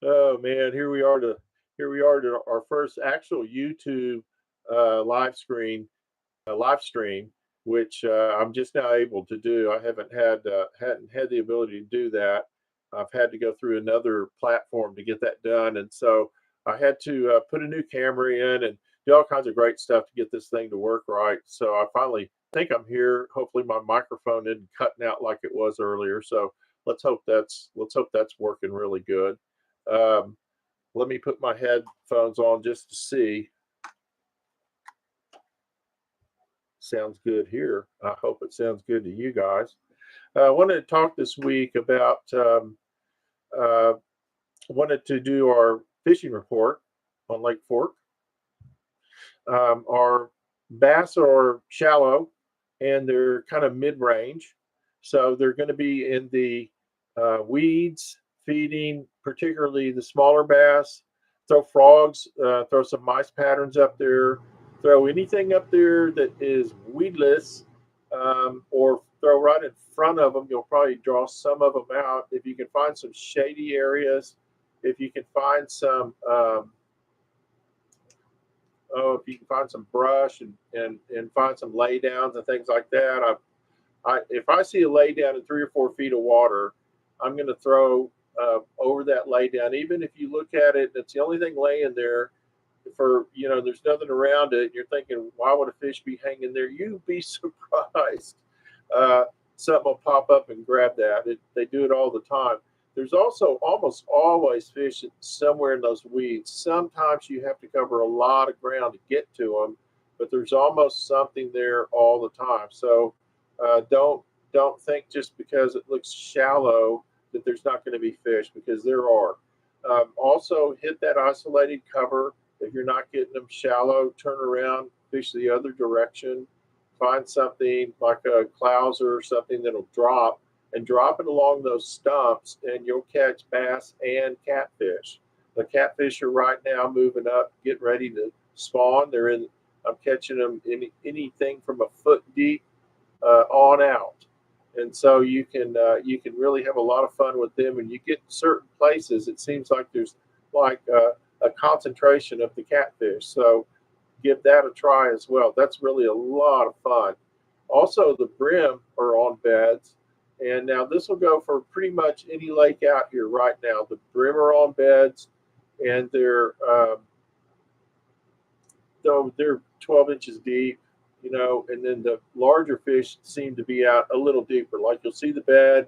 Oh man, here we are to our first actual YouTube live stream, which I'm just now able to do. I hadn't had the ability to do that. I've had to go through another platform to get that done, and so I had to put a new camera in and do all kinds of great stuff to get this thing to work right. So I finally think I'm here. Hopefully, my microphone isn't cutting out like it was earlier. So let's hope that's working really good. Um, Let me put my headphones on just to see. Sounds good here. I hope it sounds good to you guys. I wanted to talk this week about uh, wanted to do our fishing report on Lake Fork. Our bass are shallow and they're kind of mid range, so they're going to be in the weeds, feeding particularly the smaller bass. Throw frogs, throw some mice patterns up there, throw anything up there that is weedless, or throw right in front of them. You'll probably draw some of them out if you can find some shady areas. If you can find some if you can find some brush and find some lay downs and things like that. If I see a lay down in 3 or 4 feet of water, I'm going to throw over that lay down. Even if you look at it, it's the only thing laying there for, there's nothing around it. You're thinking, why would a fish be hanging there? You'd be surprised. Uh, Something will pop up and grab that. They do it all the time. There's also almost always fish somewhere in those weeds. Sometimes you have to cover a lot of ground to get to them, but there's almost something there all the time. So don't think just because it looks shallow that there's not going to be fish, because there are. Also, hit that isolated cover. If you're not getting them shallow, turn around, fish the other direction. Find something like a clouser or something that'll drop, and drop it along those stumps, and you'll catch bass and catfish. The catfish are right now moving up, getting ready to spawn. I'm catching them in anything from a foot deep on out, and so you can really have a lot of fun with them. And you get certain places, it seems like there's like a concentration of the catfish. So give that a try as well. That's really a lot of fun. Also, the brim are on beds, and now this will go for pretty much any lake out here right now. The brim are on beds, and they're 12 inches deep, and then the larger fish seem to be out a little deeper. Like you'll see the bed,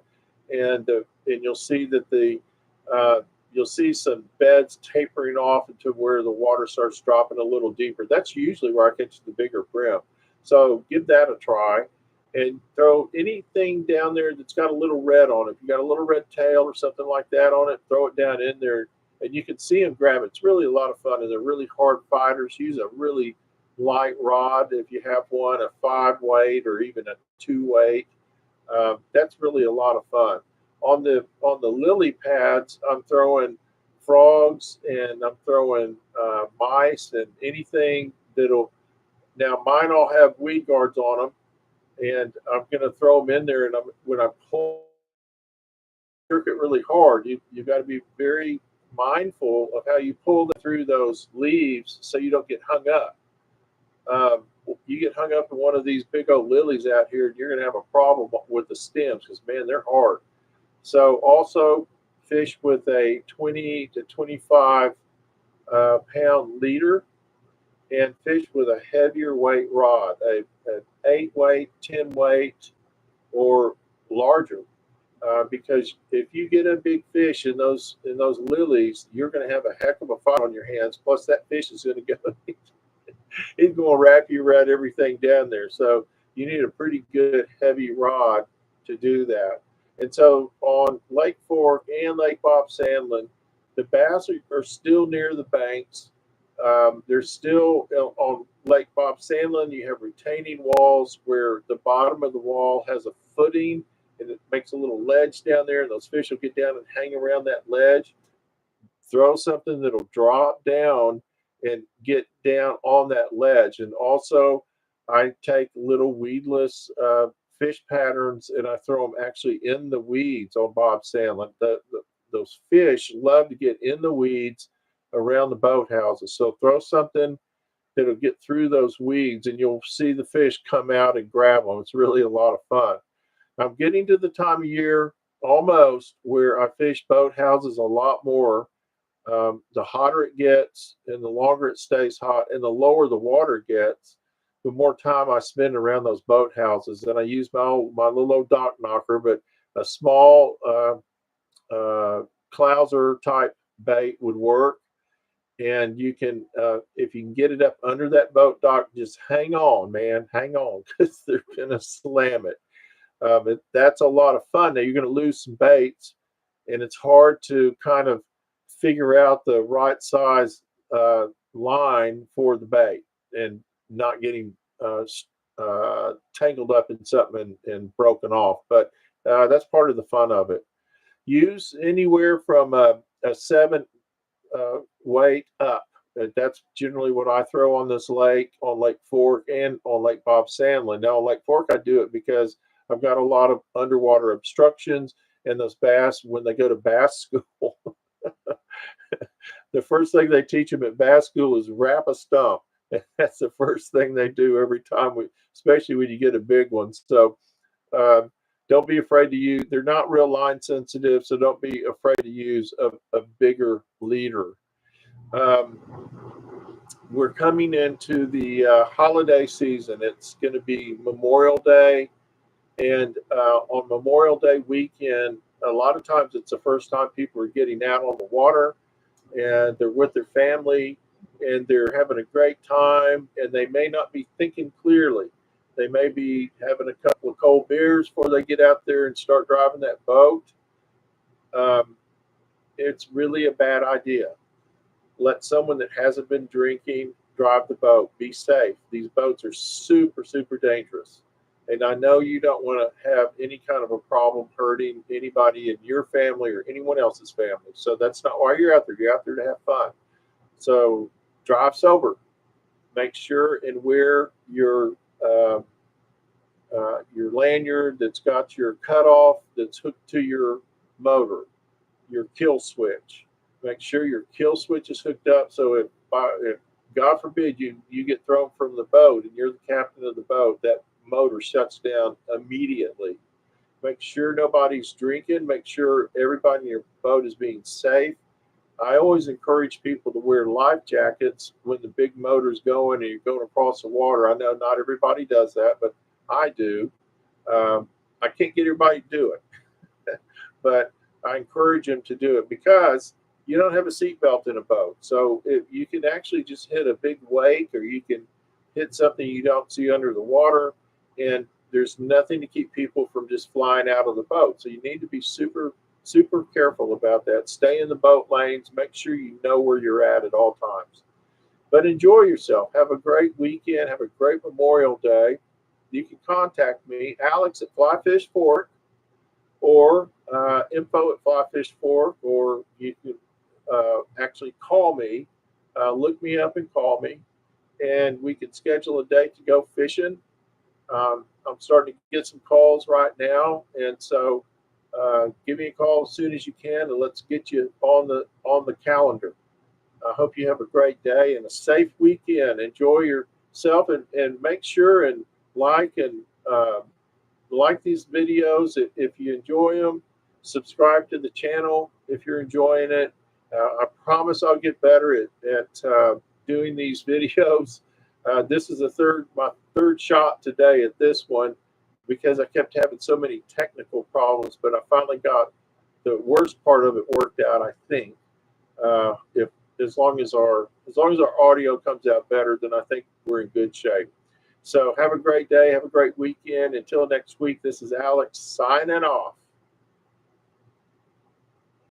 and you'll see that uh, you'll see some beds tapering off into where the water starts dropping a little deeper. That's usually where I catch the bigger brim. So give that a try, and throw anything down there that's got a little red on it. If you got a little red tail or something like that on it, throw it down in there, and you can see them grab it. It's really a lot of fun, and they're really hard fighters. Use a really light rod if you have one, a 5 weight or even a 2 weight. That's really a lot of fun. On the lily pads, I'm throwing frogs, and I'm throwing mice and anything that'll. Now mine all have weed guards on them, and I'm going to throw them in there. And when I pull, jerk it really hard. You've got to be very mindful of how you pull them through those leaves so you don't get hung up. Um, you get hung up in one of these big old lilies out here, and you're going to have a problem with the stems, because man, they're hard. So also fish with a 20 to 25 pound leader, and fish with a heavier weight rod, an 8 weight, 10 weight, or larger. Because if you get a big fish in those lilies, you're going to have a heck of a fight on your hands. Plus, that fish is going to go. He's going to wrap you around everything down there. So you need a pretty good heavy rod to do that. And so on Lake Fork and Lake Bob Sandlin, the bass are still near the banks. They're still on Lake Bob Sandlin. You have retaining walls where the bottom of the wall has a footing, and it makes a little ledge down there, and those fish will get down and hang around that ledge. Throw something that'll drop down and get down on that ledge. And also, I take little weedless fish patterns, and I throw them actually in the weeds on Bob Sandlin. those fish love to get in the weeds around the boathouses. So throw something that'll get through those weeds, and you'll see the fish come out and grab them. It's really a lot of fun. I'm getting to the time of year almost where I fish boathouses a lot more. The hotter it gets and the longer it stays hot and the lower the water gets, the more time I spend around those boathouses. And I use my little old dock knocker, but a small clouser type bait would work. And you can, if you can get it up under that boat dock, just hang on, man, hang on, because they're going to slam it. That's a lot of fun. Now you're going to lose some baits, and it's hard to kind of figure out the right size line for the bait and not getting tangled up in something and broken off. But that's part of the fun of it. Use anywhere from a 7 weight up. That's generally what I throw on this lake, on Lake Fork, and on Lake Bob Sandlin. Now, on Lake Fork, I do it because I've got a lot of underwater obstructions, and those bass, when they go to bass school, the first thing they teach them at bass school is wrap a stump. That's the first thing they do every time, especially when you get a big one. So don't be afraid to use. They're not real line sensitive, so don't be afraid to use a bigger leader. We're coming into the holiday season. It's going to be Memorial Day. And on Memorial Day weekend, a lot of times it's the first time people are getting out on the water, and they're with their family, and they're having a great time, and they may not be thinking clearly. They may be having a couple of cold beers before they get out there and start driving that boat. It's really a bad idea. Let someone that hasn't been drinking drive the boat. Be safe. These boats are super, super dangerous. And I know you don't want to have any kind of a problem hurting anybody in your family or anyone else's family. So that's not why you're out there. You're out there to have fun. So drive sober. Make sure and wear your lanyard that's got your cutoff that's hooked to your motor, your kill switch. Make sure your kill switch is hooked up, so if God forbid you get thrown from the boat and you're the captain of the boat, that motor shuts down immediately. Make sure nobody's drinking. Make sure everybody in your boat is being safe. I always encourage people to wear life jackets when the big motor's going and you're going across the water. I know not everybody does that, but I do. I can't get everybody to do it, but I encourage them to do it because you don't have a seatbelt in a boat. So if you can actually just hit a big wake, or you can hit something you don't see under the water, and there's nothing to keep people from just flying out of the boat. So you need to be super, super careful about that. Stay in the boat lanes. Make sure you know where you're at all times. But enjoy yourself. Have a great weekend. Have a great Memorial Day. You can contact me, Alex at Flyfish Fork, or info at Flyfish Fork, or you can actually call me. Look me up and call me, and we can schedule a date to go fishing. I'm starting to get some calls right now, and so give me a call as soon as you can, and let's get you on the calendar. I hope you have a great day and a safe weekend. Enjoy yourself, and make sure and like these videos if you enjoy them. Subscribe to the channel if you're enjoying it. I promise I'll get better at doing these videos. This is my third shot today at this one because I kept having so many technical problems, but I finally got the worst part of it worked out, I think. As long as our audio comes out better, then I think we're in good shape. So have a great day. Have a great weekend. Until next week, this is Alex signing off.